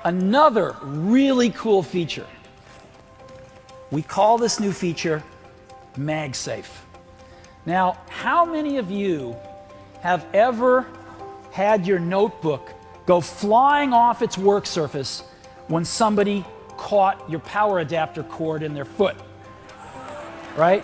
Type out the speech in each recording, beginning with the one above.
Another really cool feature. We call this new feature MagSafe. Now, how many of you have ever had your notebook go flying off its work surface when somebody caught your power adapter cord in their foot? Right?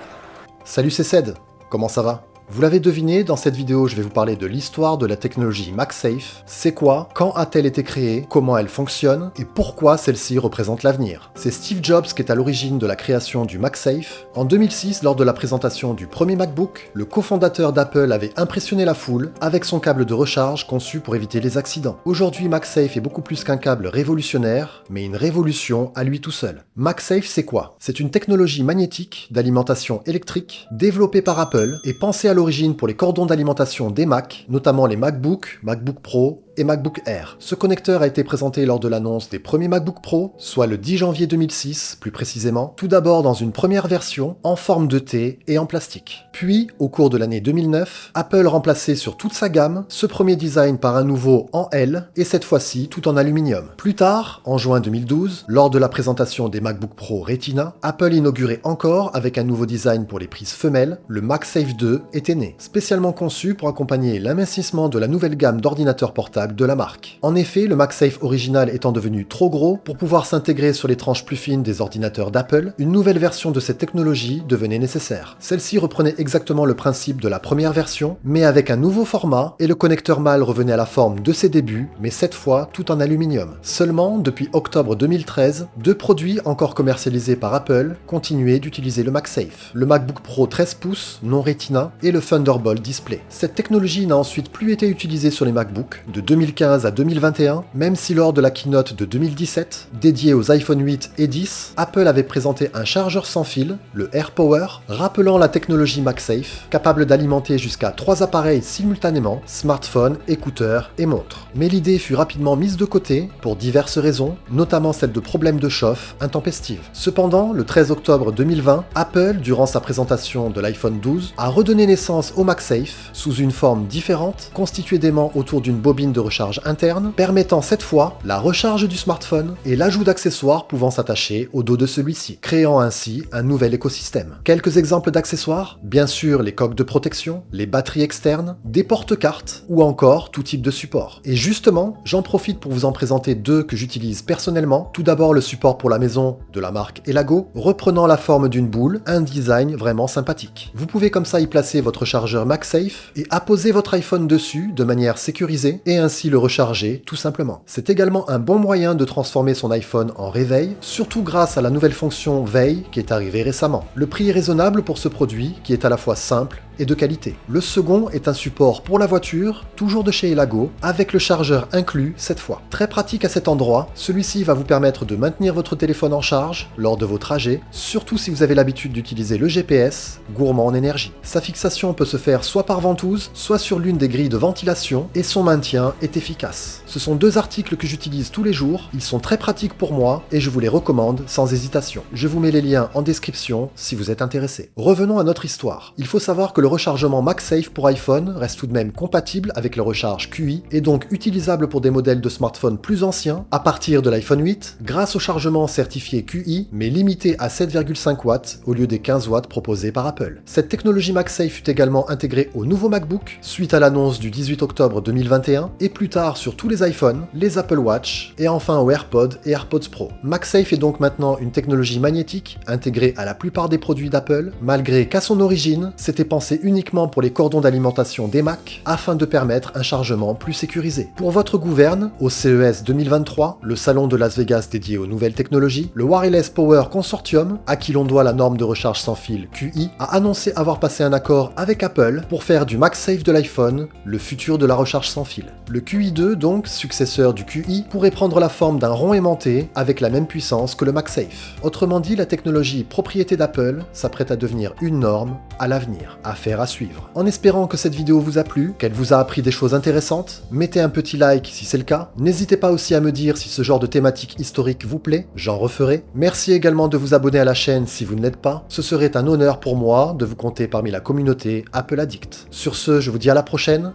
Salut, c'est Ced. Comment ça va? Vous l'avez deviné, dans cette vidéo, je vais vous parler de l'histoire de la technologie MagSafe. C'est quoi? Quand a-t-elle été créée? Comment elle fonctionne? Et pourquoi celle-ci représente l'avenir? C'est Steve Jobs qui est à l'origine de la création du MagSafe. En 2006, lors de la présentation du premier MacBook, le cofondateur d'Apple avait impressionné la foule avec son câble de recharge conçu pour éviter les accidents. Aujourd'hui, MagSafe est beaucoup plus qu'un câble révolutionnaire, mais une révolution à lui tout seul. MagSafe, c'est quoi? C'est une technologie magnétique d'alimentation électrique développée par Apple et pensée à l'origine pour les cordons d'alimentation des Mac, notamment les MacBook, MacBook Pro et MacBook Air. Ce connecteur a été présenté lors de l'annonce des premiers MacBook Pro, soit le 10 janvier 2006 plus précisément, tout d'abord dans une première version en forme de T et en plastique. Puis, au cours de l'année 2009, Apple remplaçait sur toute sa gamme ce premier design par un nouveau en L et cette fois-ci tout en aluminium. Plus tard, en juin 2012, lors de la présentation des MacBook Pro Retina, Apple inaugurait encore avec un nouveau design pour les prises femelles, le MagSafe 2 était né, spécialement conçu pour accompagner l'amincissement de la nouvelle gamme d'ordinateurs portables de la marque. En effet, le MagSafe original étant devenu trop gros pour pouvoir s'intégrer sur les tranches plus fines des ordinateurs d'Apple, une nouvelle version de cette technologie devenait nécessaire. Celle-ci reprenait exactement le principe de la première version, mais avec un nouveau format, et le connecteur mâle revenait à la forme de ses débuts, mais cette fois tout en aluminium. Seulement, depuis octobre 2013, deux produits encore commercialisés par Apple continuaient d'utiliser le MagSafe. Le MacBook Pro 13 pouces, non Retina, et le Thunderbolt Display. Cette technologie n'a ensuite plus été utilisée sur les MacBooks de 2015 à 2021, même si lors de la keynote de 2017, dédiée aux iPhone 8 et 10, Apple avait présenté un chargeur sans fil, le AirPower, rappelant la technologie MagSafe, capable d'alimenter jusqu'à 3 appareils simultanément, smartphone, écouteurs et montres. Mais l'idée fut rapidement mise de côté pour diverses raisons, notamment celle de problèmes de chauffe intempestives. Cependant, le 13 octobre 2020, Apple, durant sa présentation de l'iPhone 12, a redonné naissance au MagSafe sous une forme différente, constituée d'aimants autour d'une bobine de recharge interne, permettant cette fois la recharge du smartphone et l'ajout d'accessoires pouvant s'attacher au dos de celui-ci, créant ainsi un nouvel écosystème. Quelques exemples d'accessoires, bien sûr les coques de protection, les batteries externes, des porte-cartes ou encore tout type de support. Et justement, j'en profite pour vous en présenter deux que j'utilise personnellement. Tout d'abord le support pour la maison de la marque Elago, reprenant la forme d'une boule, un design vraiment sympathique. Vous pouvez comme ça y placer votre chargeur MagSafe et apposer votre iPhone dessus de manière sécurisée et ainsi le recharger tout simplement. C'est également un bon moyen de transformer son iPhone en réveil, surtout grâce à la nouvelle fonction veille qui est arrivée récemment. Le prix est raisonnable pour ce produit qui est à la fois simple et de qualité. Le second est un support pour la voiture, toujours de chez Elago, avec le chargeur inclus cette fois. Très pratique à cet endroit, celui-ci va vous permettre de maintenir votre téléphone en charge lors de vos trajets, surtout si vous avez l'habitude d'utiliser le GPS, gourmand en énergie. Sa fixation peut se faire soit par ventouse, soit sur l'une des grilles de ventilation, et son maintien est efficace. Ce sont deux articles que j'utilise tous les jours, ils sont très pratiques pour moi, et je vous les recommande sans hésitation. Je vous mets les liens en description si vous êtes intéressé. Revenons à notre histoire. Il faut savoir que le rechargement MagSafe pour iPhone reste tout de même compatible avec le recharge QI et donc utilisable pour des modèles de smartphones plus anciens à partir de l'iPhone 8 grâce au chargement certifié QI mais limité à 7,5 watts au lieu des 15 watts proposés par Apple. Cette technologie MagSafe fut également intégrée au nouveau MacBook suite à l'annonce du 18 octobre 2021 et plus tard sur tous les iPhones, les Apple Watch et enfin aux AirPods et AirPods Pro. MagSafe est donc maintenant une technologie magnétique intégrée à la plupart des produits d'Apple malgré qu'à son origine, c'était pensé uniquement pour les cordons d'alimentation des Mac afin de permettre un chargement plus sécurisé. Pour votre gouverne, au CES 2023, le salon de Las Vegas dédié aux nouvelles technologies, le Wireless Power Consortium, à qui l'on doit la norme de recharge sans fil QI, a annoncé avoir passé un accord avec Apple pour faire du MagSafe de l'iPhone le futur de la recharge sans fil. Le QI2, donc successeur du QI, pourrait prendre la forme d'un rond aimanté avec la même puissance que le MagSafe. Autrement dit, la technologie propriété d'Apple s'apprête à devenir une norme à l'avenir. Affaire à suivre. En espérant que cette vidéo vous a plu, qu'elle vous a appris des choses intéressantes, mettez un petit like si c'est le cas. N'hésitez pas aussi à me dire si ce genre de thématique historique vous plaît, j'en referai. Merci également de vous abonner à la chaîne si vous ne l'êtes pas. Ce serait un honneur pour moi de vous compter parmi la communauté Apple Addict. Sur ce, je vous dis à la prochaine.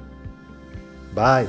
Bye.